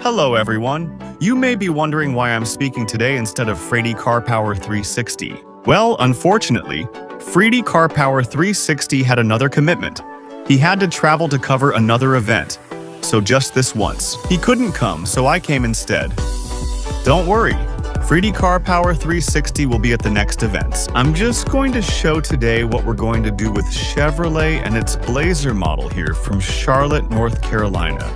Hello everyone. You may be wondering why I'm speaking today instead of Freddy Car Power 360. Well, unfortunately, Freddy Car Power 360 had another commitment. He had to travel to cover another event. So just this once. He couldn't come, so I came instead. Don't worry, Freddy Car Power 360 will be at the next events. I'm just going to show today what we're going to do with Chevrolet and its Blazer model here from Charlotte, North Carolina.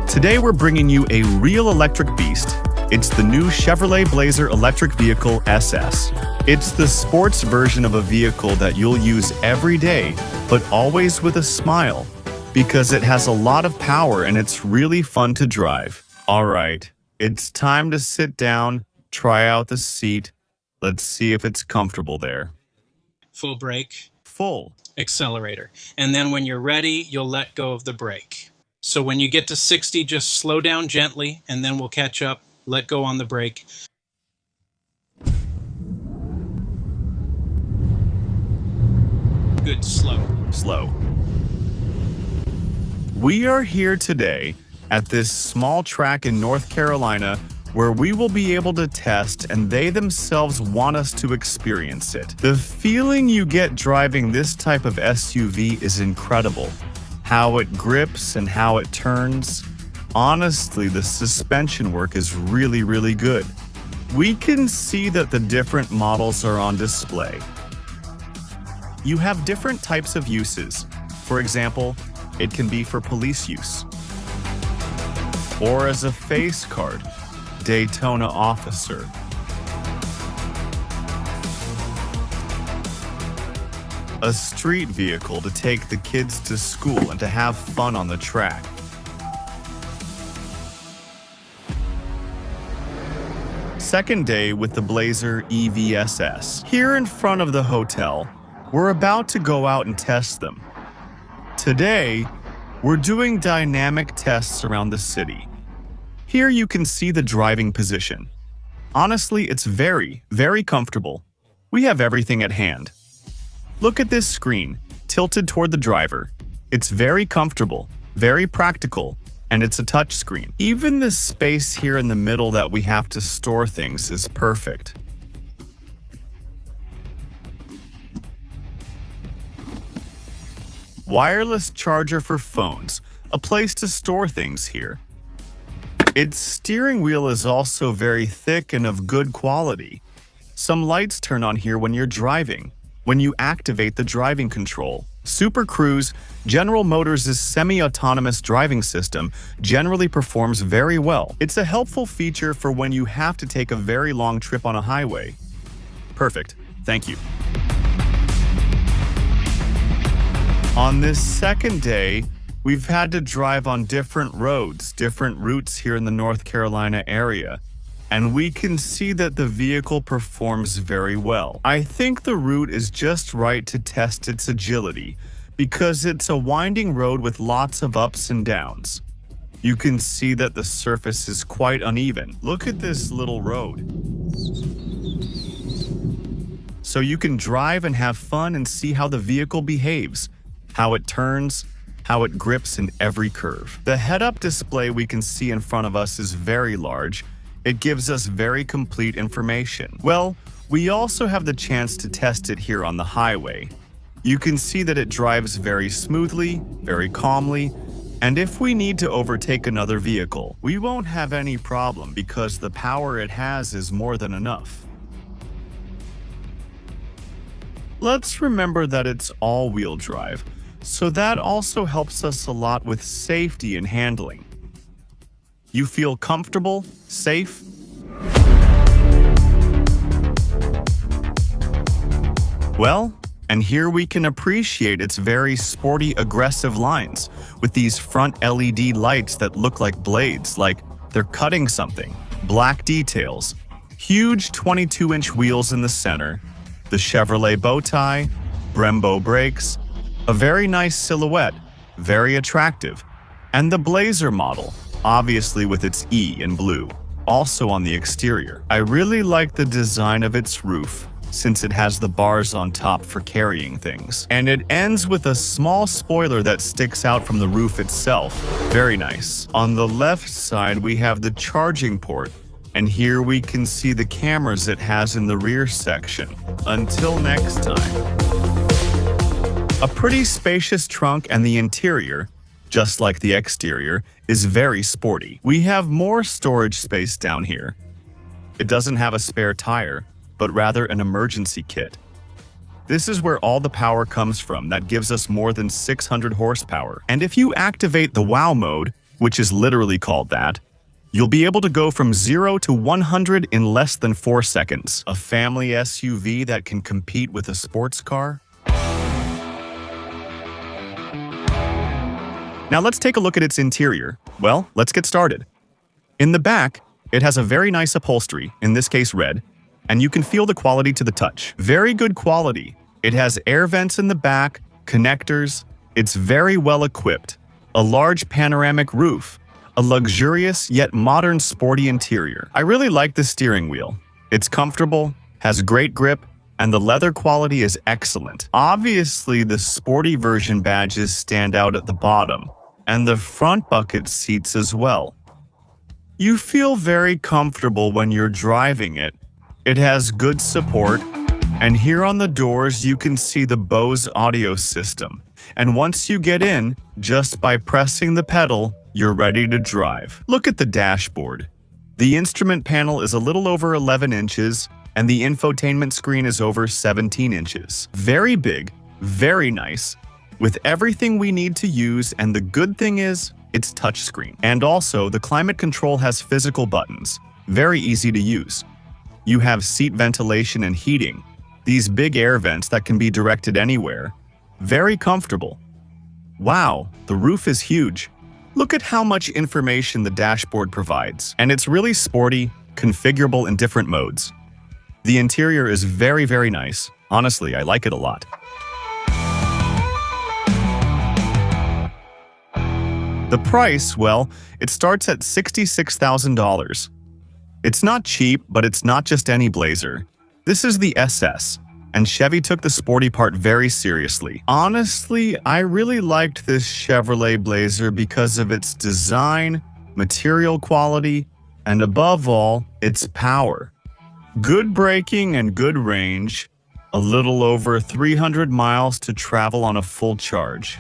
Today we're bringing you a real electric beast. It's the new Chevrolet Blazer electric vehicle SS. It's the sports version of a vehicle that you'll use every day, but always with a smile, because it has a lot of power and it's really fun to drive. All right, it's time to sit down, try out the seat. Let's see if it's comfortable there. Full brake. Full. Accelerator. And then when you're ready, you'll let go of the brake. So when you get to 60, just slow down gently, and then we'll catch up, let go on the brake. Good, slow. Slow. We are here today at this small track in North Carolina where we will be able to test and they themselves want us to experience it. The feeling you get driving this type of SUV is incredible. How it grips and how it turns. Honestly, the suspension work is really good. We can see that the different models are on display. You have different types of uses. For example, it can be for police use, or as a face card, Daytona officer. A street vehicle to take the kids to school and to have fun on the track. Second day with the Blazer EVSS. Here in front of the hotel, we're about to go out and test them. Today, we're doing dynamic tests around the city. Here you can see the driving position. Honestly, it's very comfortable. We have everything at hand. Look at this screen, tilted toward the driver. It's very comfortable, very practical, and it's a touch screen. Even the space here in the middle that we have to store things is perfect. Wireless charger for phones, a place to store things here. Its steering wheel is also very thick and of good quality. Some lights turn on here when you're driving, when you activate the driving control. Super Cruise, General Motors' semi-autonomous driving system, generally performs very well. It's a helpful feature for when you have to take a very long trip on a highway. Perfect. Thank you. On this second day, we've had to drive on different roads, different routes here in the North Carolina area, and we can see that the vehicle performs very well. I think the route is just right to test its agility because it's a winding road with lots of ups and downs. You can see that the surface is quite uneven. Look at this little road. So you can drive and have fun and see how the vehicle behaves, how it turns, how it grips in every curve. The head-up display we can see in front of us is very large. It gives us very complete information. Well, we also have the chance to test it here on the highway. You can see that it drives very smoothly, very calmly, and if we need to overtake another vehicle, we won't have any problem because the power it has is more than enough. Let's remember that it's all-wheel drive, so that also helps us a lot with safety and handling. You feel comfortable, safe? Well, and here we can appreciate its very sporty, aggressive lines with these front LED lights that look like blades, like they're cutting something. Black details, huge 22-inch wheels in the center, the Chevrolet bow tie, Brembo brakes, a very nice silhouette, very attractive, and the Blazer model, obviously with its E in blue, also on the exterior. I really like the design of its roof. since it has the bars on top for carrying things. And it ends with a small spoiler that sticks out from the roof itself. Very nice. On the left side, we have the charging port, and here we can see the cameras it has in the rear section. Until next time. A pretty spacious trunk, and the interior, just like the exterior, is very sporty. We have more storage space down here. It doesn't have a spare tire, but rather an emergency kit. This is where all the power comes from that gives us more than 600 horsepower. And if you activate the WOW mode, which is literally called that, you'll be able to go from 0 to 100 in less than 4 seconds. A family SUV that can compete with a sports car? Now let's take a look at its interior. Well, let's get started. In the back, it has a very nice upholstery, in this case red, and you can feel the quality to the touch. Very good quality. It has air vents in the back, connectors, it's very well equipped, a large panoramic roof, a luxurious yet modern sporty interior. I really like the steering wheel. It's comfortable, has great grip, and the leather quality is excellent. Obviously, the sporty version badges stand out at the bottom, and the front bucket seats as well. You feel very comfortable when you're driving it. It has good support, and here on the doors you can see the Bose audio system. And once you get in, just by pressing the pedal, you're ready to drive. Look at the dashboard. The instrument panel is a little over 11 inches, and the infotainment screen is over 17 inches. Very big, very nice, with everything we need to use, and the good thing is, it's touchscreen. And also, the climate control has physical buttons, very easy to use. You have seat ventilation and heating, these big air vents that can be directed anywhere. Very comfortable. Wow, the roof is huge. Look at how much information the dashboard provides, and it's really sporty, configurable in different modes. The interior is very, very nice. Honestly, I like it a lot. The price, well, it starts at $66,000. It's not cheap, but it's not just any Blazer. This is the SS, and Chevy took the sporty part very seriously. Honestly, I really liked this Chevrolet Blazer because of its design, material quality, and above all, its power. Good braking and good range, a little over 300 miles to travel on a full charge.